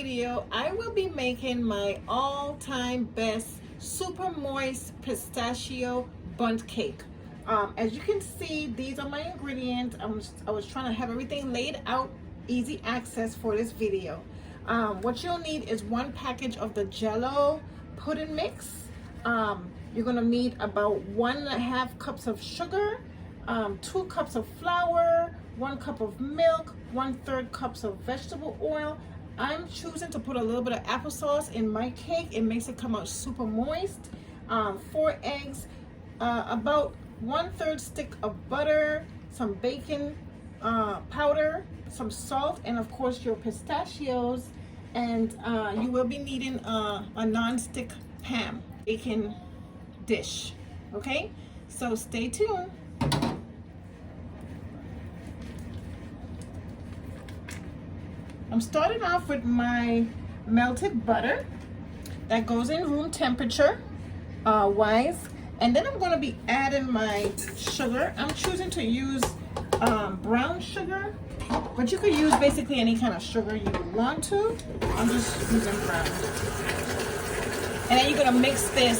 video, I will be making my all-time best super moist pistachio bundt cake. As you can see, these are my ingredients. I was trying to have everything laid out, easy access for this video. What you'll need is 1 package of the jello pudding mix. You're gonna need about 1.5 cups of sugar, 2 cups of flour, 1 cup of milk, 1/3 cups of vegetable oil. I'm choosing to put a little bit of applesauce in my cake. It makes it come out super moist. 4 eggs, about 1/3 stick of butter, some baking powder, some salt, and of course your pistachios. And you will be needing a non-stick pan baking dish. Okay, so stay tuned. I'm starting off with my melted butter that goes in room temperature wise, and then I'm going to be adding my sugar. I'm choosing to use brown sugar, but you could use basically any kind of sugar you want to. I'm just using brown. And then you're going to mix this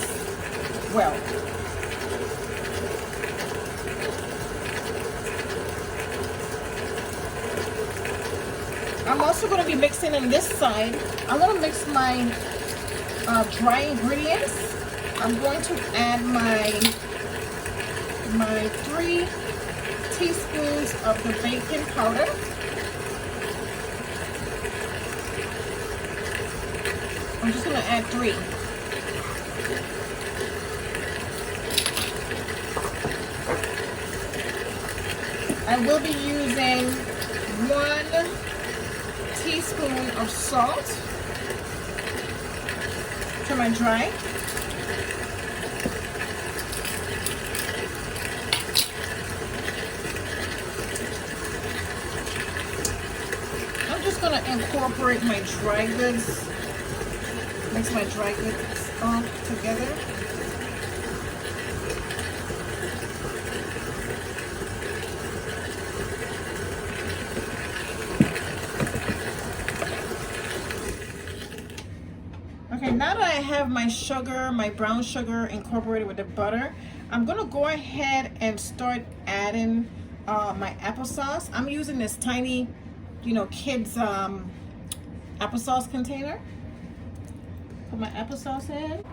well. I'm also going to be mixing in this side. I'm going to mix my dry ingredients. I'm going to add my 3 teaspoons of the baking powder. I'm just going to add 3. I will be using 1 teaspoon of salt to my dry. I'm just going to incorporate my dry goods, mix my dry goods all together. Okay, now that I have my sugar, my brown sugar incorporated with the butter, I'm gonna go ahead and start adding my applesauce. I'm using this tiny, kids applesauce container. Put my applesauce in,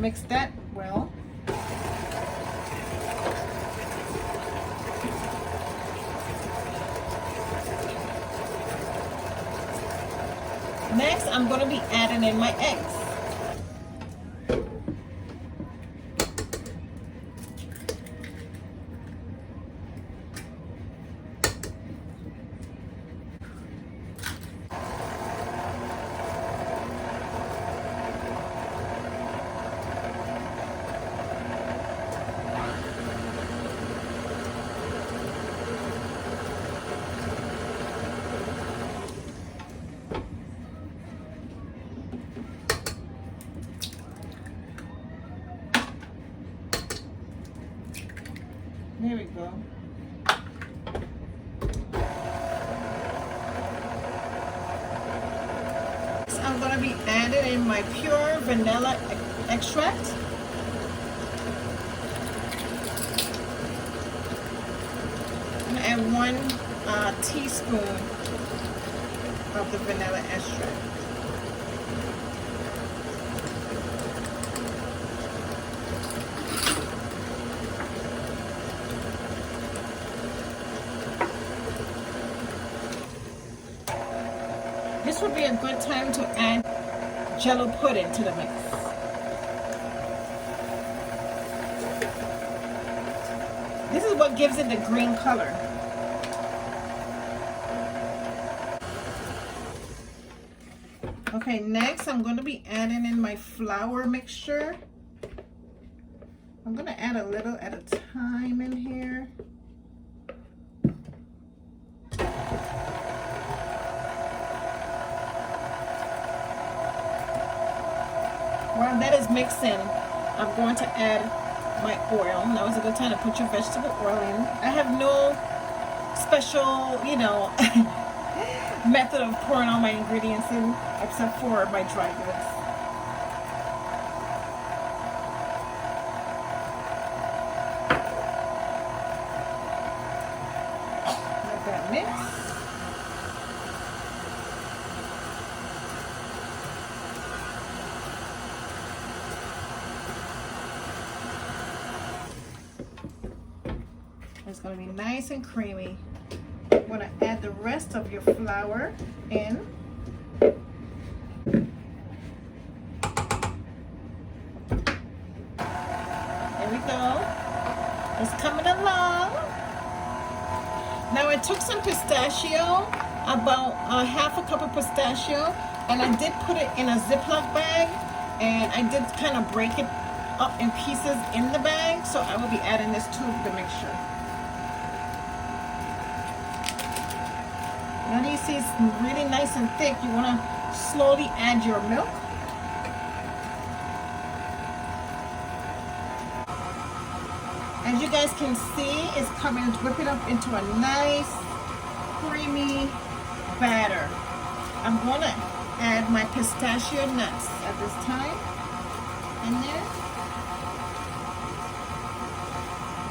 mix that well. Next, I'm going to be adding in my eggs. There we go. So I'm going to be adding in my pure vanilla extract. I'm going to add 1 teaspoon of the vanilla extract. This would be a good time to add jello pudding to the mix. This is what gives it the green color. Okay, next I'm going to be adding in my flour mixture. I'm going to add a little at a time in here. While that is mixing, I'm going to add my oil. Now is a good time to put your vegetable oil in. I have no special, method of pouring all my ingredients in, except for my dry goods. Let that mix. It's going to be nice and creamy. You want to add the rest of your flour in. There we go. It's coming along. Now I took some pistachio, about half a cup of pistachio, and I did put it in a Ziploc bag, and I did kind of break it up in pieces in the bag, so I will be adding this to the mixture. Now you see it's really nice and thick. You want to slowly add your milk. As you guys can see, it's coming, whipping up into a nice creamy batter. I'm going to add my pistachio nuts at this time in there.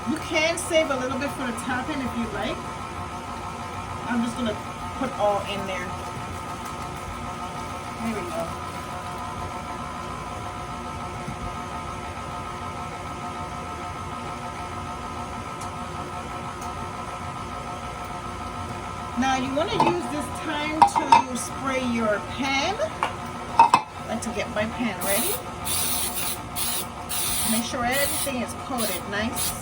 You can save a little bit for the topping if you like. I'm just going to put all in there. There we go. Now you want to use this time to spray your pan. I like to get my pan ready. Make sure everything is coated nice,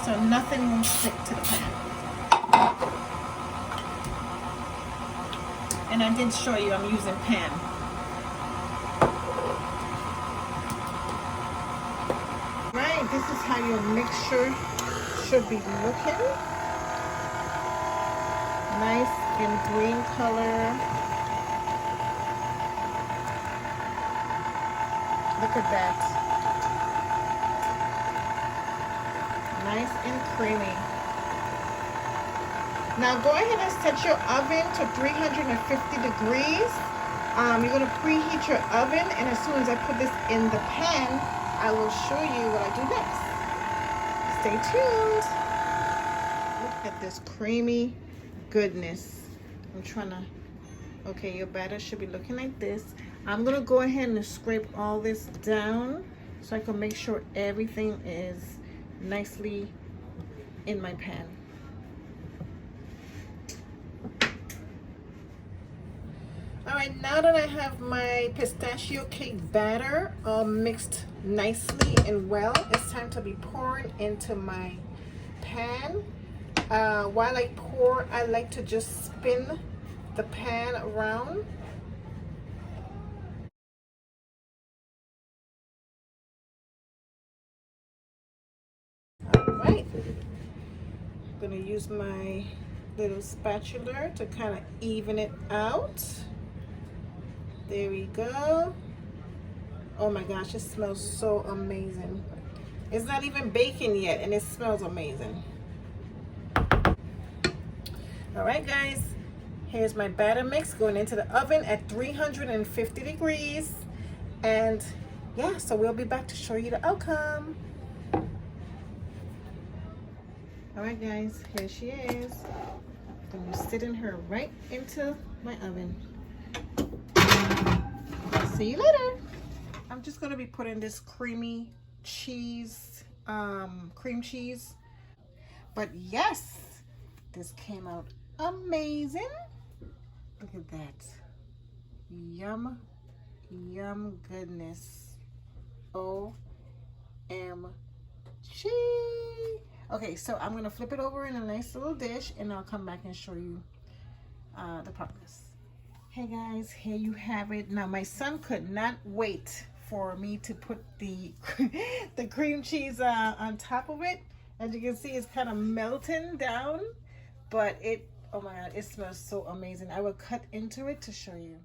so nothing will stick to the pan. And I did show you I'm using pan. Right, this is how your mixture should be looking. Nice and green color. Look at that. Nice and creamy. Now go ahead and set your oven to 350 degrees. You're going to preheat your oven, and as soon as I put this in the pan, I will show you what I do next. Stay tuned. Look at this creamy goodness. I'm trying to, okay, your batter should be looking like this. I'm going to go ahead and scrape all this down so I can make sure everything is nicely in my pan. Alright, now that I have my pistachio cake batter all mixed nicely and well, it's time to be pouring into my pan. While I pour, I like to just spin the pan around. Alright, I'm going to use my little spatula to kind of even it out. There we go. Oh my gosh, it smells so amazing. It's not even baking yet and it smells amazing. All right guys, here's my batter mix going into the oven at 350 degrees. And yeah, so we'll be back to show you the outcome. All right guys, here she is. I'm gonna sit in her right into my oven. See you later. I'm just gonna be putting this creamy cheese, cream cheese. But yes, this came out amazing. Look at that. Yum, yum goodness. OMG. Okay, so I'm gonna flip it over in a nice little dish and I'll come back and show you the progress. Hey guys, here you have it. Now my son could not wait for me to put the the cream cheese on top of it. As you can see, it's kind of melting down, but it, oh my god, it smells so amazing. I will cut into it to show you.